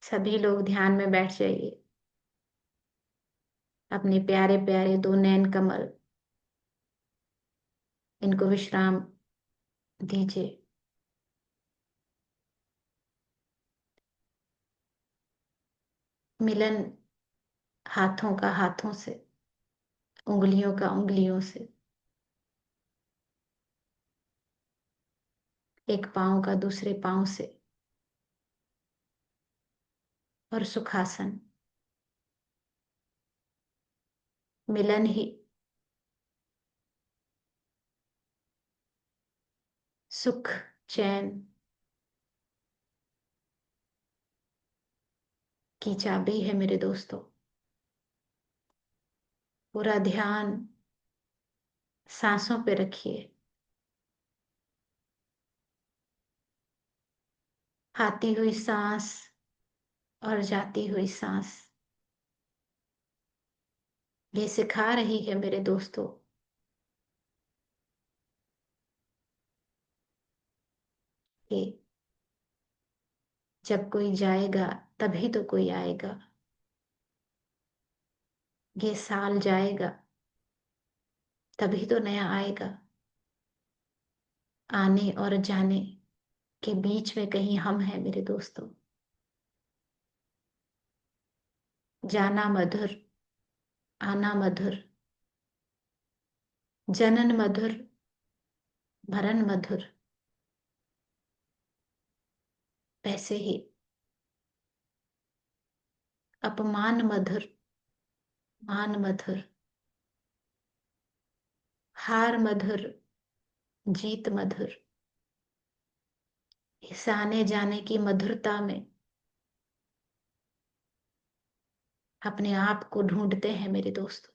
सभी लोग ध्यान में बैठ जाइए। अपने प्यारे प्यारे दो नैन कमल, इनको विश्राम दीजिए। मिलन हाथों का हाथों से, उंगलियों का उंगलियों से, एक पाँव का दूसरे पाँव से, और सुखासन। मिलन ही सुख, चैन की चाबी है मेरे दोस्तों। पूरा ध्यान सांसों पे रखिए। आती हुई सांस और जाती हुई सांस ये सिखा रही है मेरे दोस्तों कि जब कोई जाएगा तभी तो कोई आएगा। ये साल जाएगा तभी तो नया आएगा। आने और जाने के बीच में कहीं हम हैं मेरे दोस्तों। जाना मधुर, आना मधुर, जनन मधुर, भरण मधुर। वैसे ही अपमान मधुर, मान मधुर, हार मधुर, जीत मधुर। इस आने जाने की मधुरता में अपने आप को ढूंढते हैं मेरे दोस्तों।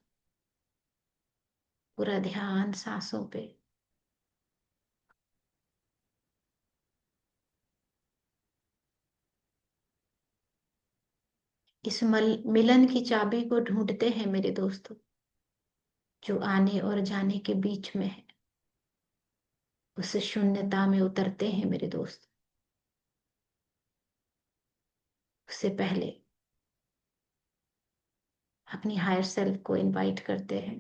पूरा ध्यान सांसों पे। इस मिलन की चाबी को ढूंढते हैं मेरे दोस्तों, जो आने और जाने के बीच में है। उस शून्यता में उतरते हैं मेरे दोस्त। उससे पहले अपनी हायर सेल्फ को इनवाइट करते हैं।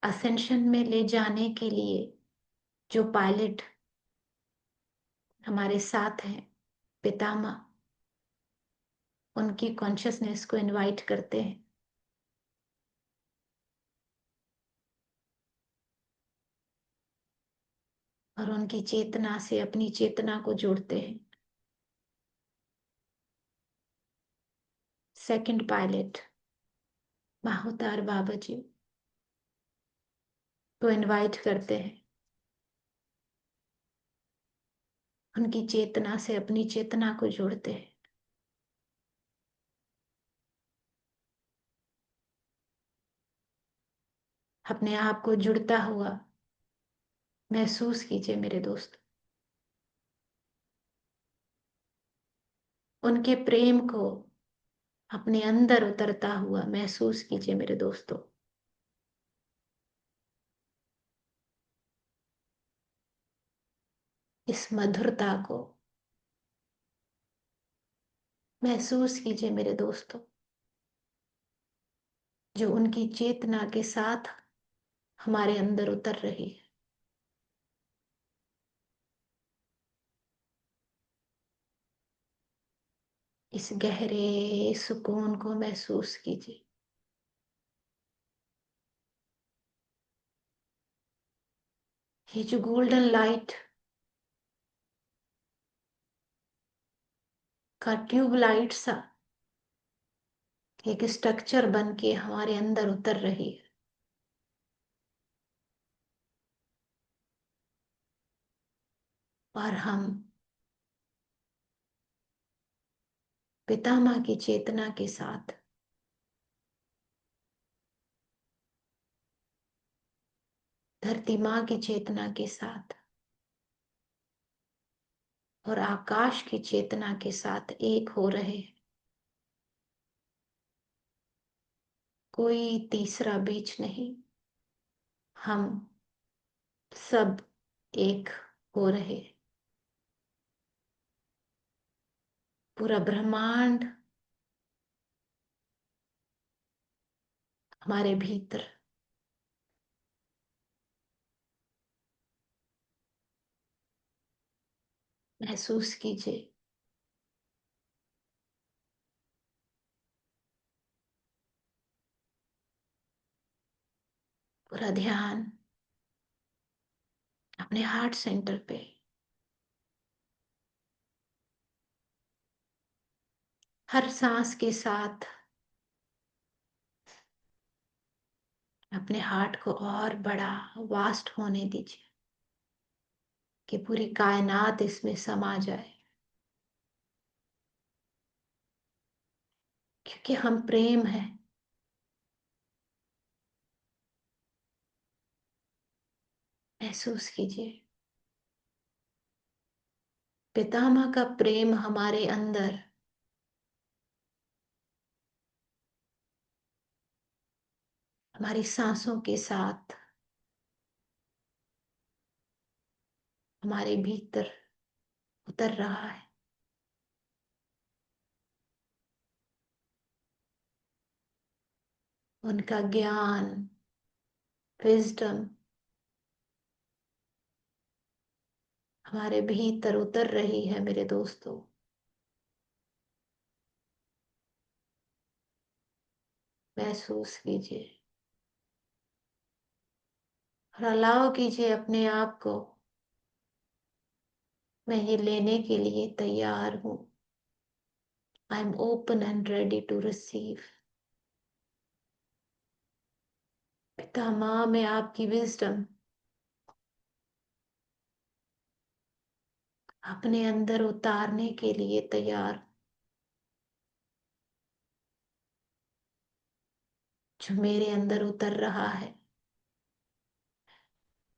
असेंशन में ले जाने के लिए जो पायलट हमारे साथ हैं, पितामह, उनकी कॉन्शियसनेस को इनवाइट करते हैं। और उनकी चेतना से अपनी चेतना को जोड़ते हैं। सेकंड पायलट माहौतार बाबा जी को इनवाइट करते हैं। उनकी चेतना से अपनी चेतना को जोड़ते हैं। अपने आप को जुड़ता हुआ महसूस कीजिए मेरे दोस्त। उनके प्रेम को अपने अंदर उतरता हुआ महसूस कीजिए मेरे दोस्तों। इस मधुरता को महसूस कीजिए मेरे दोस्तों, जो उनकी चेतना के साथ हमारे अंदर उतर रही है। इस गहरे सुकून को महसूस कीजिए। ये जो गोल्डन लाइट का ट्यूबलाइट सा एक स्ट्रक्चर बन के हमारे अंदर उतर रही है। और हम पितामह की चेतना के साथ धरती माँ की चेतना के साथ और आकाश की चेतना के साथ एक हो रहे हैं। कोई तीसरा बीच नहीं। हम सब एक हो रहे। पूरा ब्रह्मांड हमारे भीतर। महसूस कीजिए। पूरा ध्यान अपने हार्ट सेंटर पे। हर सांस के साथ अपने हार्ट को और बड़ा, वास्ट होने दीजिए कि पूरी कायनात इसमें समा जाए। क्योंकि हम प्रेम है। महसूस कीजिए पितामह का प्रेम हमारे अंदर हमारी सांसों के साथ हमारे भीतर उतर रहा है। उनका ज्ञान, विजडम हमारे भीतर उतर रही है मेरे दोस्तों। महसूस कीजिए और अलाउ कीजिए अपने आप को, मैं ये लेने के लिए तैयार हूं। I am open and ready to receive. पिता माँ, मैं आपकी विजडम अपने अंदर उतारने के लिए तैयार हूं। जो मेरे अंदर उतर रहा है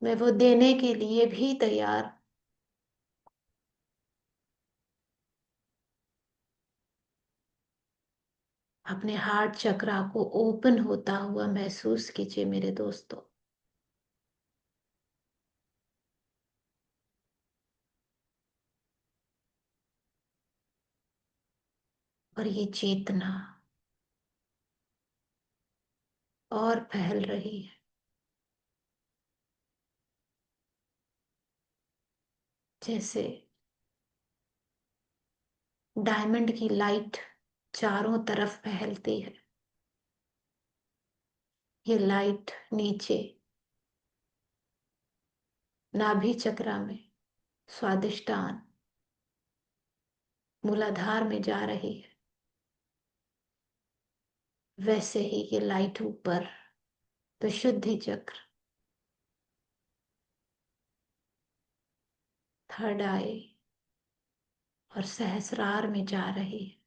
मैं वो देने के लिए भी तैयार। अपने हार्ट चक्रा को ओपन होता हुआ महसूस कीजिए मेरे दोस्तों। और ये चेतना और फैल रही है। जैसे डायमंड की लाइट चारों तरफ फैलती है, ये लाइट नीचे नाभि चक्रा में, स्वादिष्टान मूलाधार में जा रही है। वैसे ही ये लाइट ऊपर विशुद्धि चक्र, थर्ड आई और सहस्रार में जा रही है।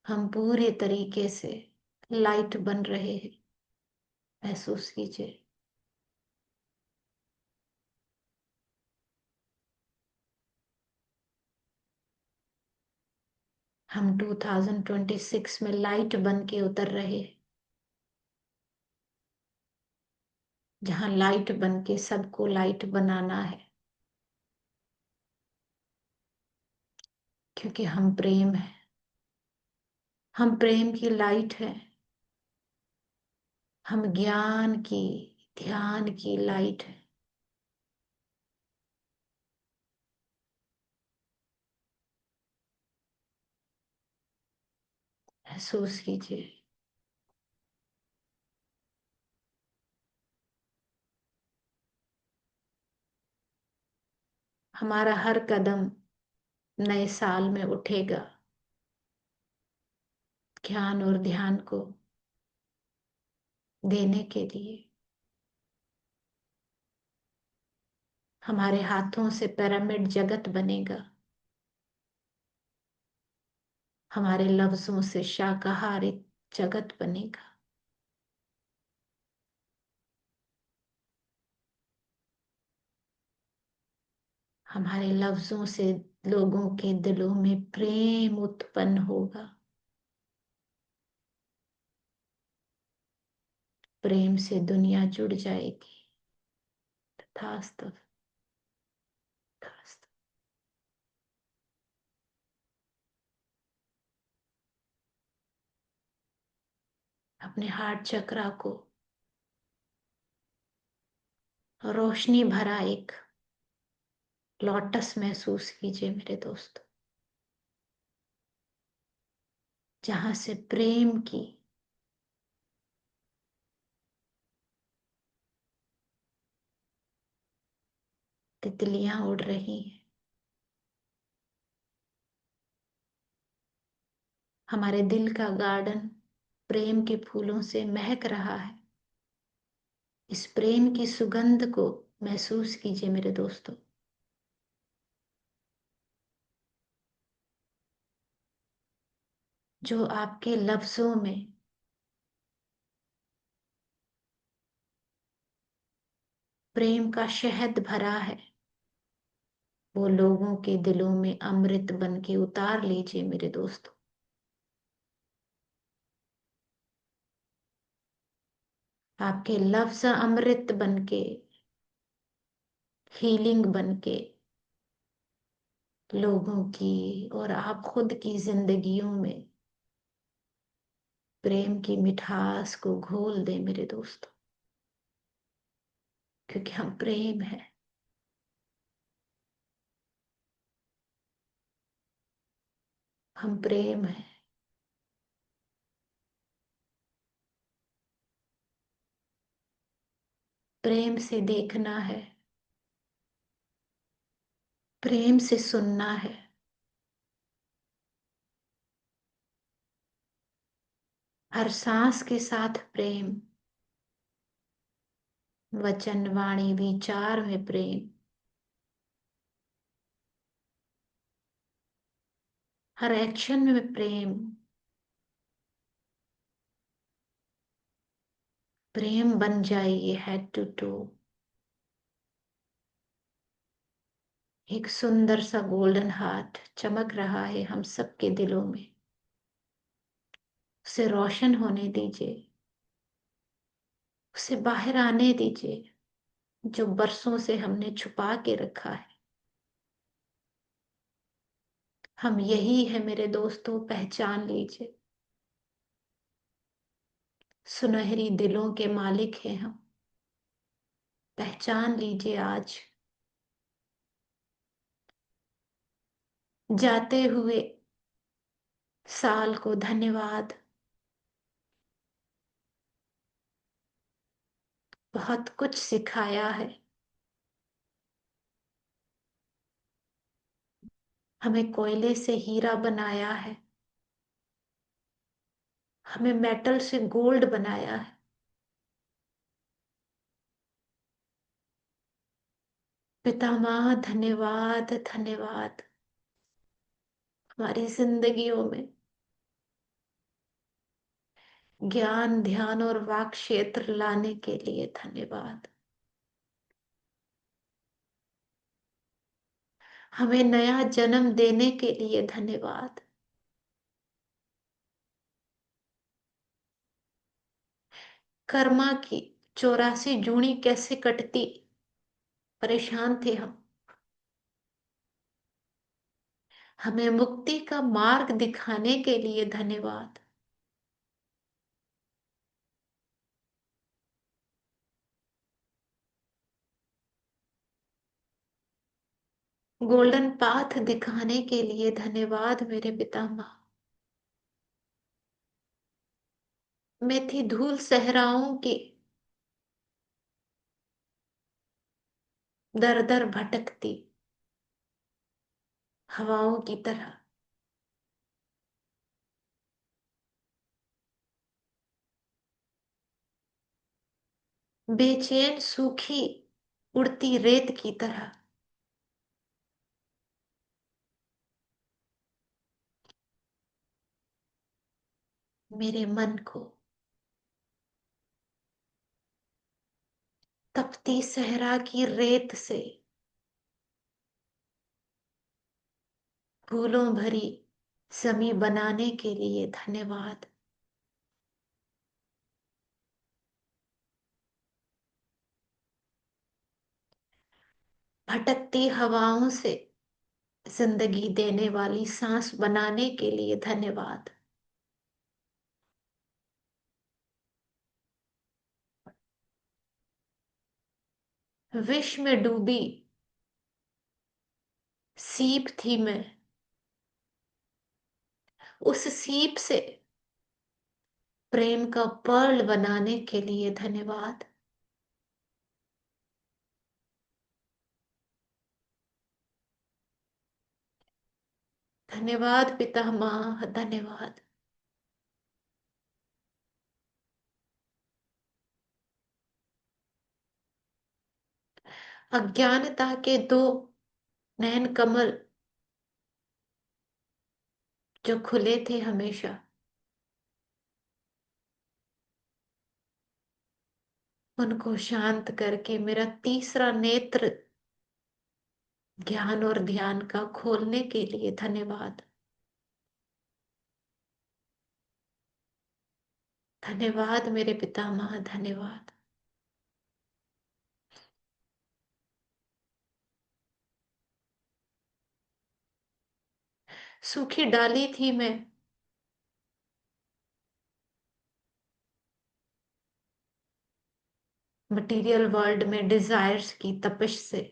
हम पूरे तरीके से लाइट बन रहे हैं। महसूस कीजिए हम 2026 में लाइट बन के उतर रहे हैं। जहां लाइट बन के सबको लाइट बनाना है। क्योंकि हम प्रेम है, हम प्रेम की लाइट है। हम ज्ञान की, ध्यान की लाइट है। महसूस कीजिए हमारा हर कदम नए साल में उठेगा ज्ञान और ध्यान को देने के लिए। हमारे हाथों से पिरामिड जगत बनेगा। हमारे लफ्जों से शाकाहारी जगत बनेगा। हमारे लफ्जों से लोगों के दिलों में प्रेम उत्पन्न होगा। प्रेम से दुनिया जुड़ जाएगी। तथास्तु। तथास्तु। अपने हार्ट चक्रा को रोशनी भरा एक लोटस महसूस कीजिए मेरे दोस्त, जहां से प्रेम की तितलियां उड़ रही हैं। हमारे दिल का गार्डन प्रेम के फूलों से महक रहा है। इस प्रेम की सुगंध को महसूस कीजिए मेरे दोस्तों, जो आपके लफ्जों में प्रेम का शहद भरा है, वो लोगों के दिलों में अमृत बन के उतार लीजिए मेरे दोस्तों। आपके लफ्ज अमृत बन के, हीलिंग बन के लोगों की और आप खुद की जिंदगियों में प्रेम की मिठास को घोल दें मेरे दोस्तों, क्योंकि हम प्रेम है। हम प्रेम है। प्रेम से देखना है, प्रेम से सुनना है, हर सांस के साथ प्रेम, वचन वाणी विचार में प्रेम, हर एक्शन में प्रेम। प्रेम बन जाइए हेड टू टू, एक सुंदर सा गोल्डन हार्ट चमक रहा है हम सबके दिलों में। उसे रोशन होने दीजिए, उसे बाहर आने दीजिए, जो बरसों से हमने छुपा के रखा है। हम यही है मेरे दोस्तों, पहचान लीजिए। सुनहरी दिलों के मालिक हैं हम, पहचान लीजिए आज। जाते हुए साल को धन्यवाद, बहुत कुछ सिखाया है। हमें कोयले से हीरा बनाया है, हमें मेटल से गोल्ड बनाया है। पितामह धन्यवाद, धन्यवाद। हमारी जिंदगियों में ज्ञान, ध्यान और वाक क्षेत्र लाने के लिए धन्यवाद। हमें नया जन्म देने के लिए धन्यवाद। कर्मा की 84 जूनी कैसे कटती, परेशान थे हम। हमें मुक्ति का मार्ग दिखाने के लिए धन्यवाद। गोल्डन पाथ दिखाने के लिए धन्यवाद मेरे पितामह। मैं थी धूल सहराओं की, दर दर भटकती हवाओं की तरह। बेचैन सूखी उड़ती रेत की तरह। मेरे मन को तपती सहरा की रेत से फूलों भरी समी बनाने के लिए धन्यवाद। भटकती हवाओं से जिंदगी देने वाली सांस बनाने के लिए धन्यवाद। विष में डूबी सीप थी मैं, उस सीप से प्रेम का पर्ल बनाने के लिए धन्यवाद। धन्यवाद पितामह, धन्यवाद। अज्ञानता के दो नयन कमल जो खुले थे हमेशा, उनको शांत करके मेरा तीसरा नेत्र ज्ञान और ध्यान का खोलने के लिए धन्यवाद। धन्यवाद मेरे पितामह, धन्यवाद। सूखी डाली थी मैं, मटेरियल वर्ल्ड में डिजायर्स की तपिश से।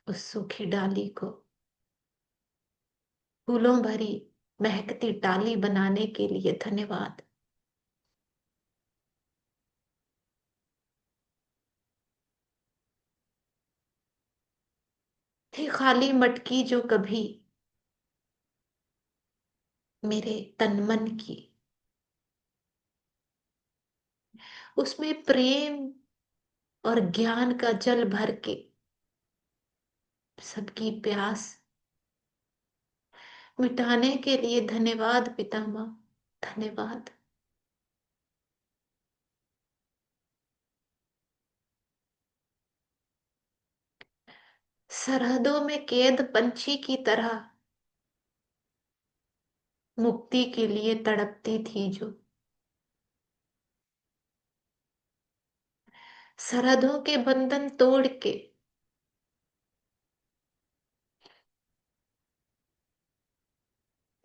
उस सूखी डाली को फूलों भरी महकती डाली बनाने के लिए धन्यवाद। थी खाली मटकी जो कभी मेरे तन मन की, उसमें प्रेम और ज्ञान का जल भर के सबकी प्यास मिटाने के लिए धन्यवाद पितामह, धन्यवाद। सरहदों में कैद पंछी की तरह मुक्ति के लिए तड़पती थी जो, सरहदों के बंधन तोड़ के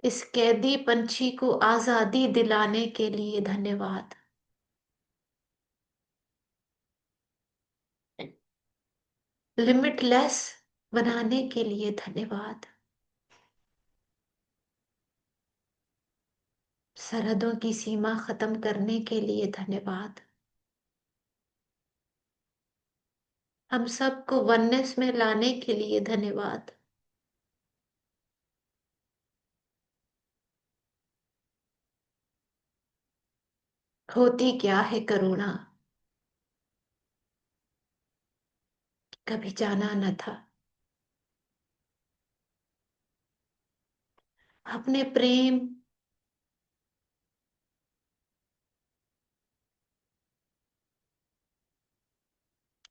इस कैदी पंछी को आजादी दिलाने के लिए धन्यवाद। लिमिटलेस बनाने के लिए धन्यवाद। सरहदों की सीमा खत्म करने के लिए धन्यवाद। हम सबको वननेस में लाने के लिए धन्यवाद। होती क्या है करुणा, कभी जाना न था। अपने प्रेम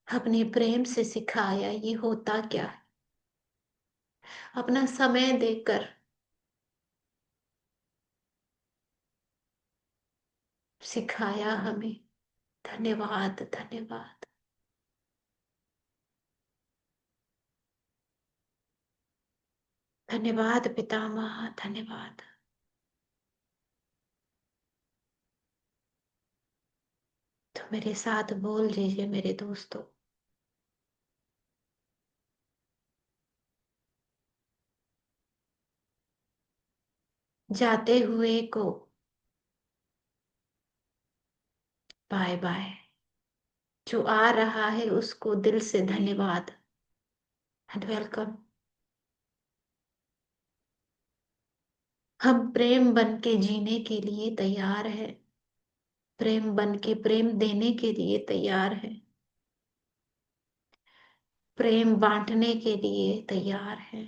अपने प्रेम से सिखाया ये होता क्या है। अपना समय देकर सिखाया हमें, धन्यवाद, धन्यवाद। धन्यवाद पितामह, धन्यवाद। तो मेरे साथ बोल दीजिए मेरे दोस्तों, जाते हुए को बाय बाय, जो आ रहा है उसको दिल से धन्यवाद एंड वेलकम। हम प्रेम बन के जीने के लिए तैयार है, प्रेम बन के प्रेम देने के लिए तैयार है, प्रेम बांटने के लिए तैयार है।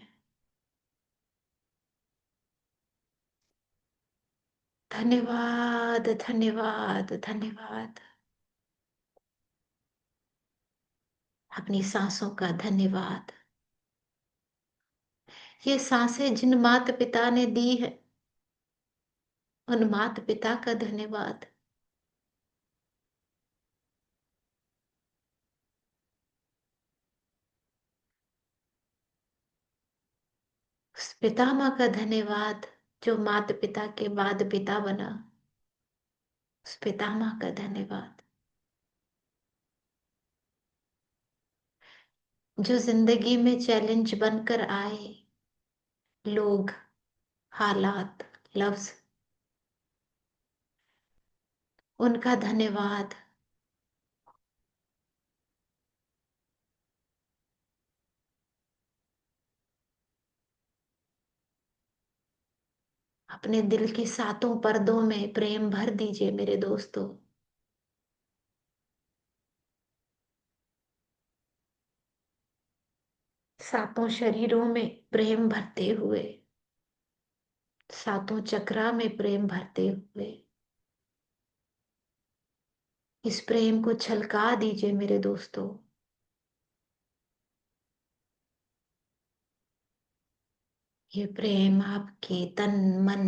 धन्यवाद, धन्यवाद, धन्यवाद। अपनी सांसों का धन्यवाद। ये सांसें जिन माता पिता ने दी है, उन माता पिता का धन्यवाद। पितामह का धन्यवाद, जो माता पिता के बाद पिता बना, उस पितामह का धन्यवाद। जो जिंदगी में चैलेंज बनकर आए, लोग, हालात, लफ्ज, उनका धन्यवाद। अपने दिल के सातों पर्दों में प्रेम भर दीजिए मेरे दोस्तों। सातों शरीरों में प्रेम भरते हुए, सातों चक्रा में प्रेम भरते हुए, इस प्रेम को छलका दीजिए मेरे दोस्तों। ये प्रेम आपके तन मन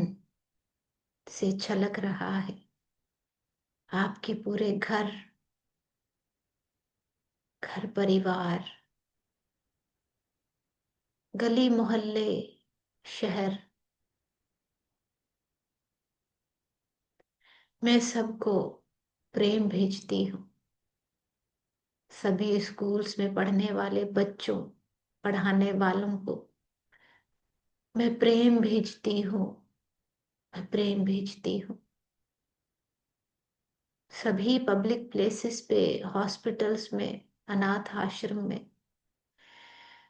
से छलक रहा है। आपके पूरे घर, घर परिवार, गली मोहल्ले, शहर, मैं सबको प्रेम भेजती हूँ। सभी स्कूल्स में पढ़ने वाले बच्चों, पढ़ाने वालों को मैं प्रेम भेजती हूँ। मैं प्रेम भेजती हूँ। सभी पब्लिक प्लेसेस पे, हॉस्पिटल्स में, अनाथ आश्रम में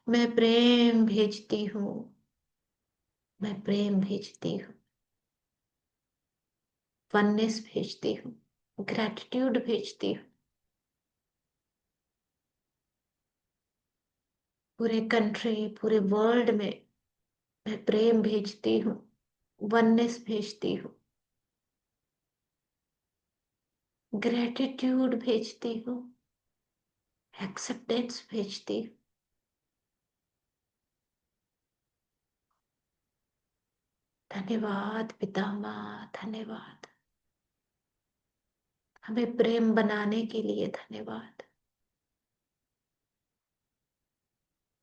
मैं प्रेम भेजती हूँ। मैं प्रेम भेजती हूँ। वननेस भेजती हूँ। ग्रैटिट्यूड भेजती हूँ। पूरे कंट्री, पूरे वर्ल्ड में मैं प्रेम भेजती हूँ। वननेस भेजती हूँ। ग्रैटिट्यूड भेजती हूँ। एक्सेप्टेंस भेजती हूँ। धन्यवाद पितामह, धन्यवाद। हमें प्रेम बनाने के लिए धन्यवाद।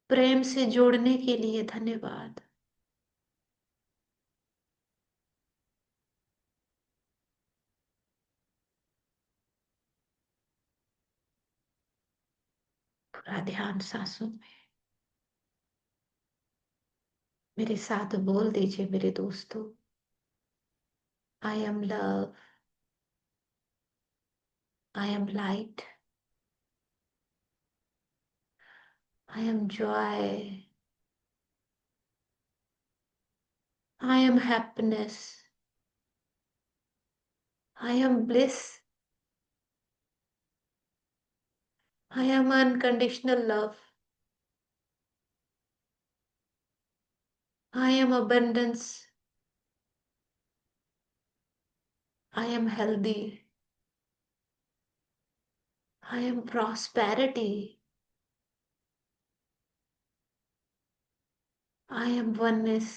प्रेम से जोड़ने के लिए धन्यवाद। पूरा ध्यान सांसों में। मेरे साथ बोल दीजिए मेरे दोस्तों। I am love. I am light. I am Joy. I am happiness. I am bliss. I am unconditional love. I am abundance. I am healthy. I am prosperity. I am oneness.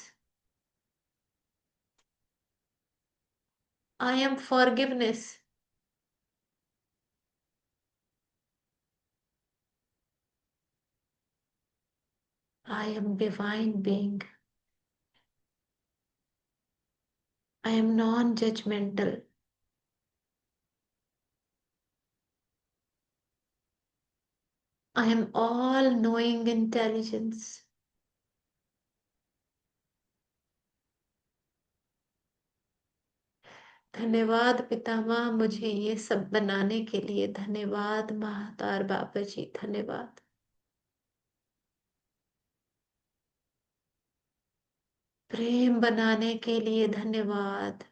I am forgiveness. I am divine being. I am non-judgmental. I am all-knowing intelligence. धन्यवाद पितामह, मुझे ये सब बनाने के लिए धन्यवाद। महातार बाबा जी, धन्यवाद। प्रेम बनाने के लिए धन्यवाद।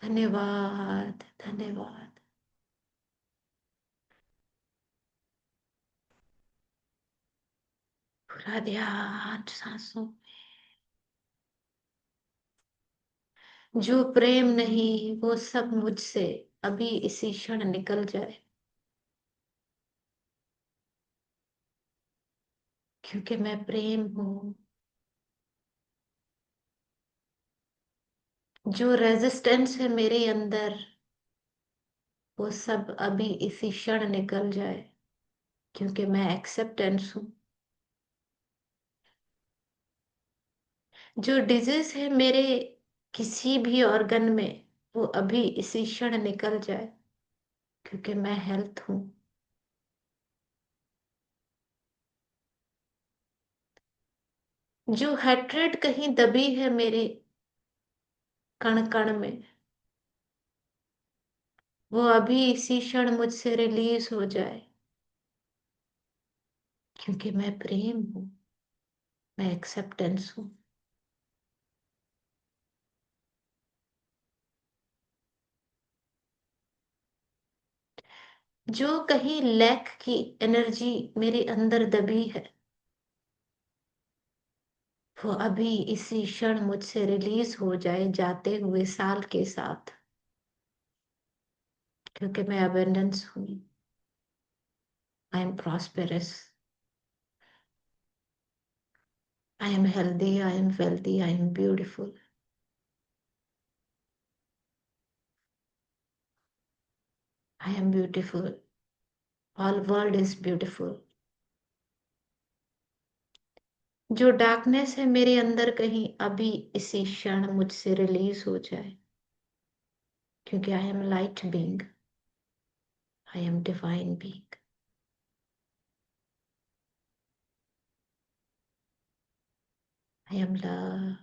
धन्यवाद, धन्यवाद। पूरा ध्यान सांसों। जो प्रेम नहीं, वो सब मुझसे अभी इसी क्षण निकल जाए, क्योंकि मैं प्रेम हूं। जो रेजिस्टेंस है मेरे अंदर, वो सब अभी इसी क्षण निकल जाए। क्योंकि मैं एक्सेप्टेंस हूँ। जो डिजीज है मेरे किसी भी ऑर्गन में, वो अभी इसी क्षण निकल जाए, क्योंकि मैं हेल्थ हूँ। जो हैट्रेड कहीं दबी है मेरे कण कण में, वो अभी इसी क्षण मुझसे रिलीज हो जाए, क्योंकि मैं प्रेम हूँ, मैं एक्सेप्टेंस हूँ। जो कहीं लैक की एनर्जी मेरे अंदर दबी है, वो अभी इसी क्षण मुझसे रिलीज हो जाए, जाते हुए साल के साथ, क्योंकि मैं अबेंडेंस हूँ। I M prosperous, I am healthy, I am wealthy, I am beautiful, I am beautiful, all world is beautiful. जो डार्कनेस है मेरे अंदर कहीं अभी इसी क्षण मुझसे रिलीज हो जाए, क्योंकि I am light being, I am divine being, I am love,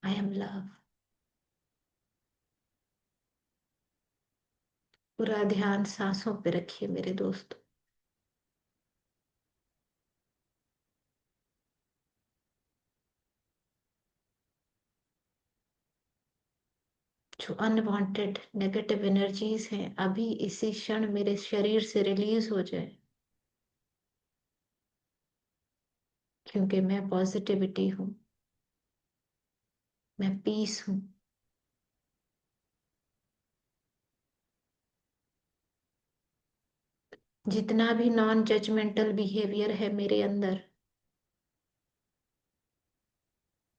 I am love. पूरा ध्यान सांसों पे रखिए मेरे दोस्त। जो अनवांटेड नेगेटिव एनर्जीज हैं अभी इसी क्षण मेरे शरीर से रिलीज हो जाए, क्योंकि मैं पॉजिटिविटी हूँ, मैं पीस हूँ। जितना भी नॉन जजमेंटल बिहेवियर है मेरे अंदर,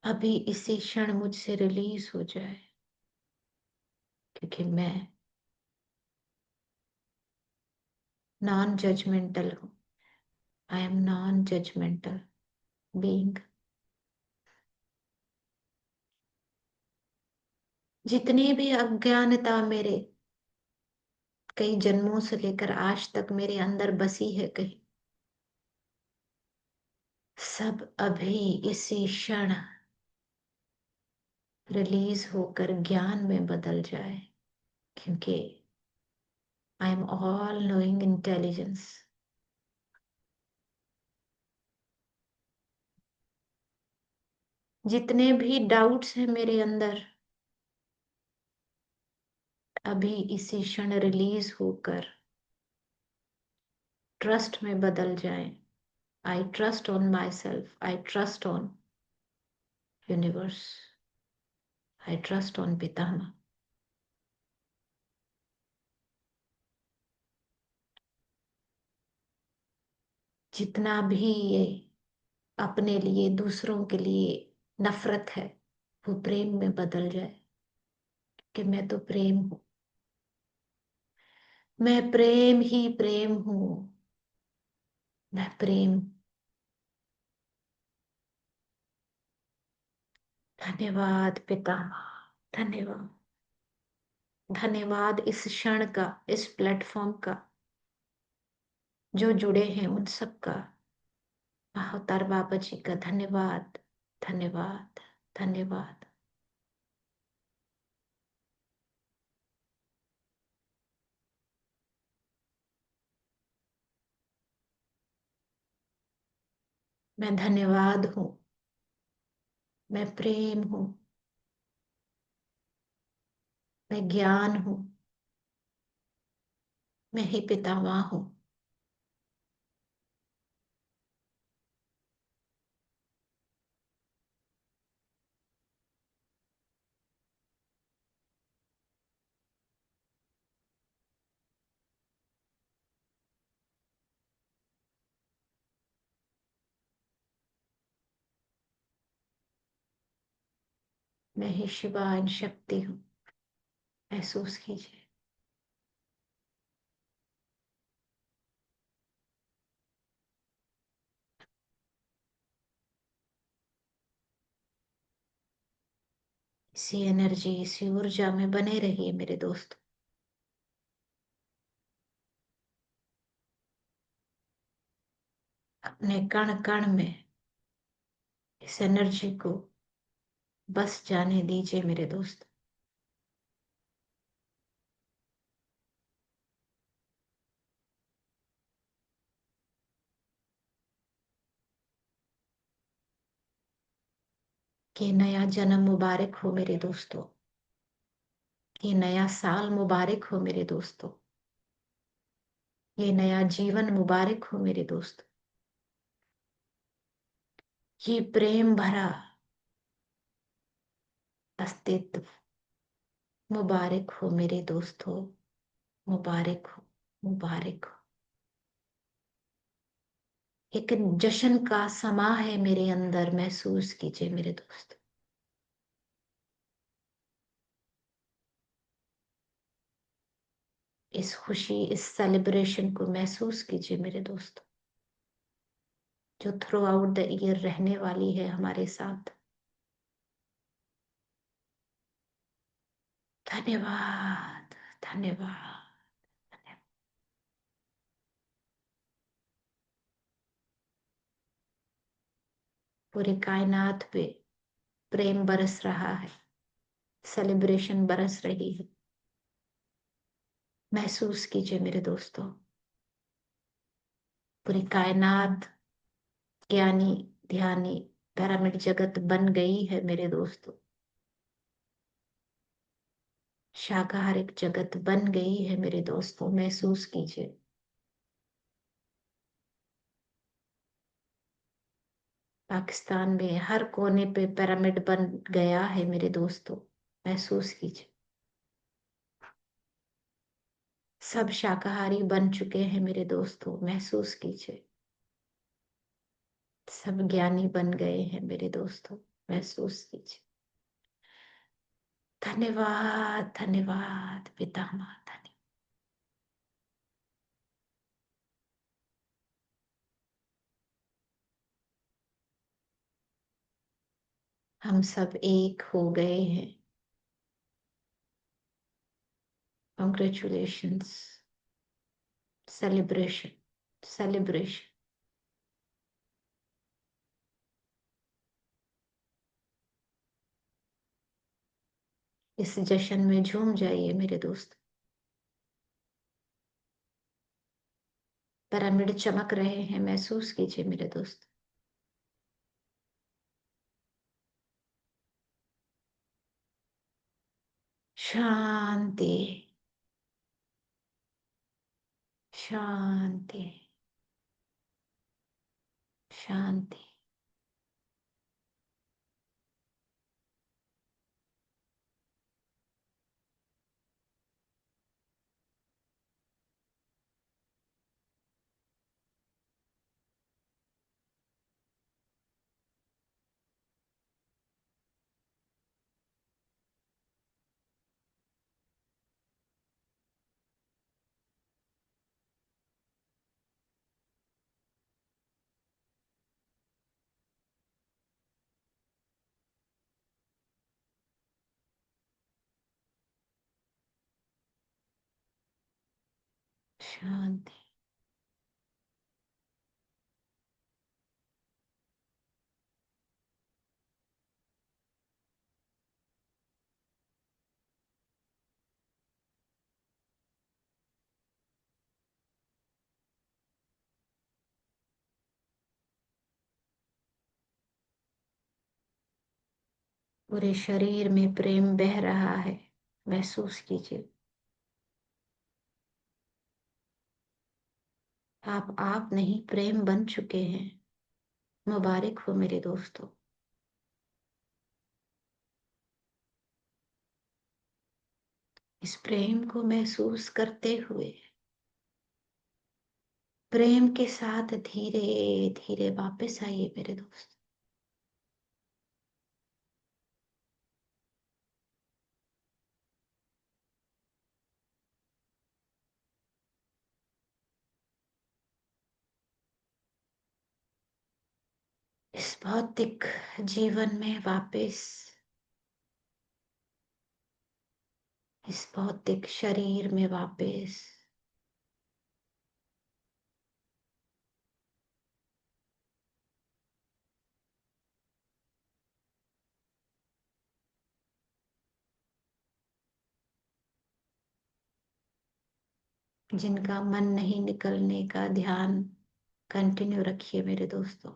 अभी इसी क्षण मुझसे रिलीज हो जाए, क्योंकि मैं नॉन जजमेंटल हूँ, I am non judgemental being. जितनी भी अज्ञानता मेरे कई जन्मों से लेकर आज तक मेरे अंदर बसी है कहीं, सब अभी इसी क्षण रिलीज होकर ज्ञान में बदल जाए, क्योंकि I am all knowing intelligence. जितने भी डाउट्स हैं मेरे अंदर, अभी इसी क्षण रिलीज होकर ट्रस्ट में बदल जाए। I trust on my self, I trust on universe, I trust on पितामह। जितना भी ये अपने लिए दूसरों के लिए नफरत है, वो प्रेम में बदल जाए, कि मैं तो प्रेम हूँ, मैं प्रेम ही प्रेम हूँ, मैं प्रेम। धन्यवाद पितामह, धन्यवाद। धन्यवाद इस क्षण का, इस प्लेटफॉर्म का, जो जुड़े हैं उन सब का। अवतार बाबा जी का धन्यवाद, धन्यवाद, धन्यवाद। मैं धन्यवाद हूँ, मैं प्रेम हूँ, मैं ज्ञान हूँ, मैं ही पितामह हूँ। मैं ही शिवान शक्ति हूँ, महसूस कीजिए। इसी एनर्जी, इसी ऊर्जा में बने रहिए मेरे दोस्त। अपने कण कण में इस एनर्जी को बस जाने दीजिए मेरे दोस्त। कि नया जन्म मुबारक हो मेरे दोस्तों। ये नया साल मुबारक हो मेरे दोस्तों। ये नया जीवन मुबारक हो मेरे दोस्त। ये प्रेम भरा अस्तित्व मुबारक हो मेरे दोस्तों। मुबारक हो, मुबारक हो। एक जश्न का समा है मेरे अंदर, महसूस कीजिए मेरे दोस्त। इस खुशी, इस सेलिब्रेशन को महसूस कीजिए मेरे दोस्त, जो थ्रू आउट द ईयर रहने वाली है हमारे साथ। धन्यवाद, धन्यवाद, धन्यवाद। पूरी कायनात पे प्रेम बरस रहा है, सेलिब्रेशन बरस रही है। महसूस कीजिए मेरे दोस्तों। पूरी कायनात ज्ञानी, ध्यानी, पिरामिड जगत बन गई है मेरे दोस्तों। शाकाहारिक जगत बन गई है मेरे दोस्तों, महसूस कीजिए। पाकिस्तान में हर कोने पे पिरामिड बन गया है मेरे दोस्तों, महसूस कीजिए। सब शाकाहारी बन चुके हैं मेरे दोस्तों, महसूस कीजिए। सब ज्ञानी बन गए हैं मेरे दोस्तों, महसूस कीजिए। धन्यवाद, धन्यवाद पितामह, धन्यवाद। हम सब एक हो गए हैं। Congratulations, celebration, celebration. इस जश्न में झूम जाइए मेरे दोस्त। पिरामिड चमक रहे हैं, महसूस कीजिए मेरे दोस्त। शांति, शांति, शांति। शांति। पूरे शरीर में प्रेम बह रहा है, महसूस कीजिए। आप नहीं, प्रेम बन चुके हैं। मुबारक हो मेरे दोस्तों। इस प्रेम को महसूस करते हुए प्रेम के साथ धीरे धीरे वापस आइए मेरे दोस्त। इस भौतिक जीवन में वापस इस भौतिक शरीर में वापस। जिनका मन नहीं निकलने का ध्यान कंटिन्यू रखिए मेरे दोस्तों।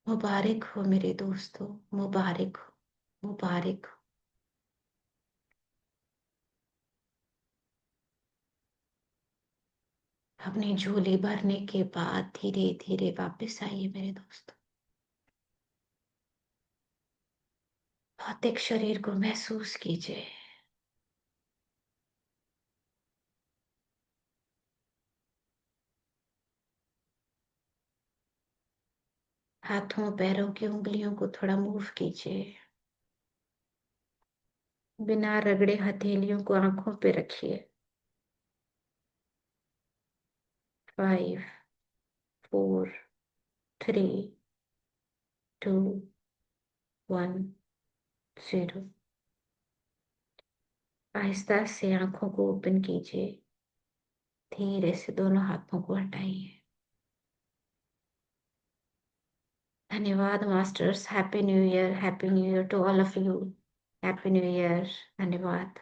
मुबारक हो मेरे दोस्तों, मुबारक हो, मुबारक हो। अपनी झोली भरने के बाद धीरे धीरे वापस आइए मेरे दोस्तों। भौतिक शरीर को महसूस कीजिए। हाथों पैरों की उंगलियों को थोड़ा मूव कीजिए। बिना रगड़े हथेलियों को आंखों पे रखिए। 5, 4, 3, 2, 1, 0। आहिस्ता से आंखों को ओपन कीजिए। धीरे से दोनों हाथों को हटाइए। धन्यवाद masters. Happy new year, happy new year to all of you. Happy new year. धन्यवाद,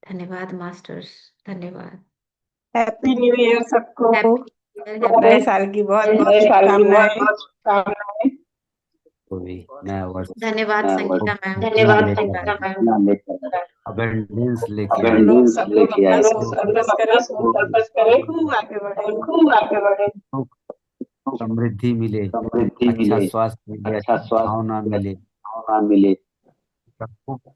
धन्यवाद मास्टर्स, धन्यवाद। हैप्पी न्यू ईयर सबको। हैप्पी नए साल की बहुत बहुत शुभकामनाएं। नया वर्ष धन्यवाद संगीता मैम। धन्यवाद संगीता मैम। अबेंडेंस लेके हम आए। लोग सब लोग अपना सोच पर्पस करें, खूब आगे बढ़े। समृद्धि मिले, अच्छा स्वास्थ्य मिले, अच्छा भावना मिले,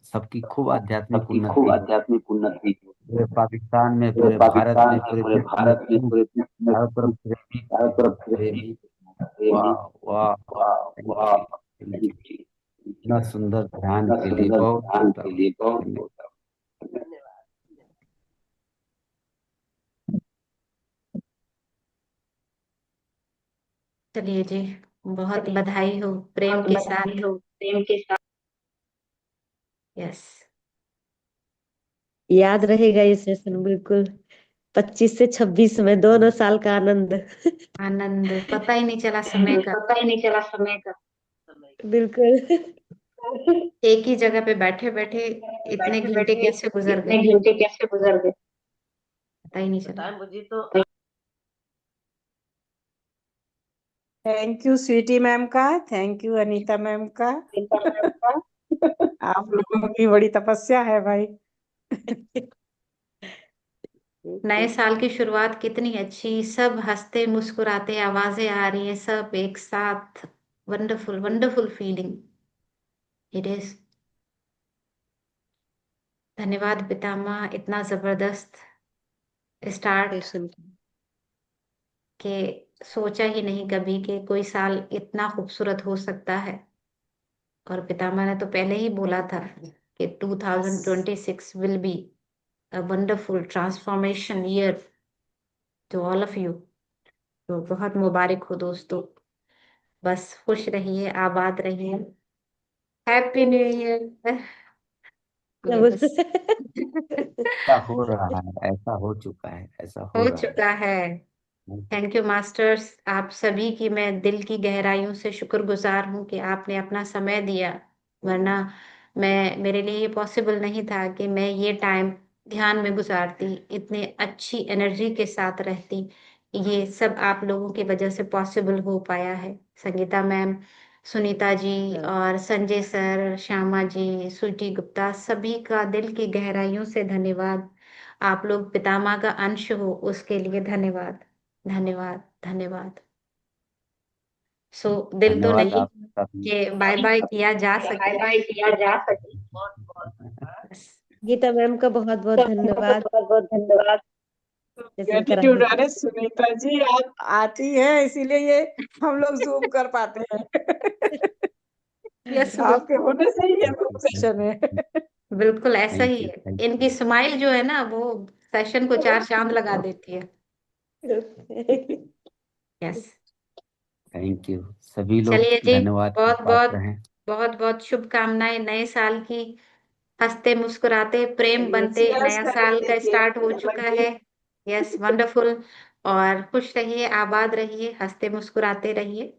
सबकी खूब आध्यात्मिक उन्नति हो। पूरे पाकिस्तान में, पूरे भारत में, पूरे विश्व में, चारों तरफ प्रेमी। वाह वाह वाह, इतना सुंदर ध्यान के लिए बहुत धन्यवाद। चलिए जी, बहुत बधाई हो प्रेम के साथ। यस, याद रहेगा ये सेशन बिल्कुल। 25 से 26 में दोनों साल का आनंद। आनंद पता ही नहीं चला समय का। बिल्कुल। एक ही जगह पे बैठे बैठे इतने घंटे कैसे गुजर गए पता ही नहीं चला। मुझे तो थैंक यू स्वीटी मैम का, थैंक यू अनीता मैम का। आप लोगों की बड़ी तपस्या है भाई। नए साल की शुरुआत कितनी अच्छी, सब हंसते मुस्कुराते, आवाजें आ रही हैं सब एक साथ। Wonderful wonderful feeling it is. धन्यवाद पितामह, इतना जबरदस्त स्टार्ट सेशन के सोचा ही नहीं कभी कि कोई साल इतना खूबसूरत हो सकता है। और पितामह ने तो पहले ही बोला था कि 2026 will be a wonderful transformation year to all of you. तो बहुत मुबारक हो दोस्तों। बस खुश रहिए, आबाद रहिए। Happy new year. ये बस ऐसा हो रहा है, ऐसा हो चुका है, ऐसा हो हो रहा चुका है। है। थैंक यू मास्टर्स, आप सभी की मैं दिल की गहराइयों से शुक्रगुजार हूँ कि आपने अपना समय दिया। वरना मेरे लिए ये पॉसिबल नहीं था कि मैं ये टाइम ध्यान में गुजारती, इतने अच्छी एनर्जी के साथ रहती। ये सब आप लोगों की वजह से पॉसिबल हो पाया है। संगीता मैम, सुनीता जी और संजय सर, श्यामा जी, सुटी गुप्ता, सभी का दिल की गहराइयों से धन्यवाद। आप लोग पितामह का अंश हो, उसके लिए धन्यवाद, धन्यवाद, धन्यवाद। सो दिल तो धन्यवाद नहीं आपका भी। कि बाय बाय किया जा सके। बस गीता मैम का बहुत बहुत धन्यवाद। Session gratitude. कराने के अरे सुनीता जी आप आती है इसीलिए ये हम लोग जूम कर पाते हैं। यस, आपके होने से ही ये जूम थैंक सेशन है। बिल्कुल ऐसा ही यू है। थैंक इनकी यू स्माइल जो है ना, वो सेशन को चार चांद लगा देती है। यस। Thank you. सभी लोग चलिए जी, धन्यवाद के बहुत पात्र बहुत हैं। बहुत बहुत शुभकामनाएं नए साल की। हंसते मुस्कुराते प्रेम चलिए बनते, चीयर्स नया साल करेंगे, का चीयर्स स्टार्ट हो डबल चुका टी। है। Yes, wonderful. और खुश रहिए, आबाद रहिए, हंसते मुस्कुराते रहिए।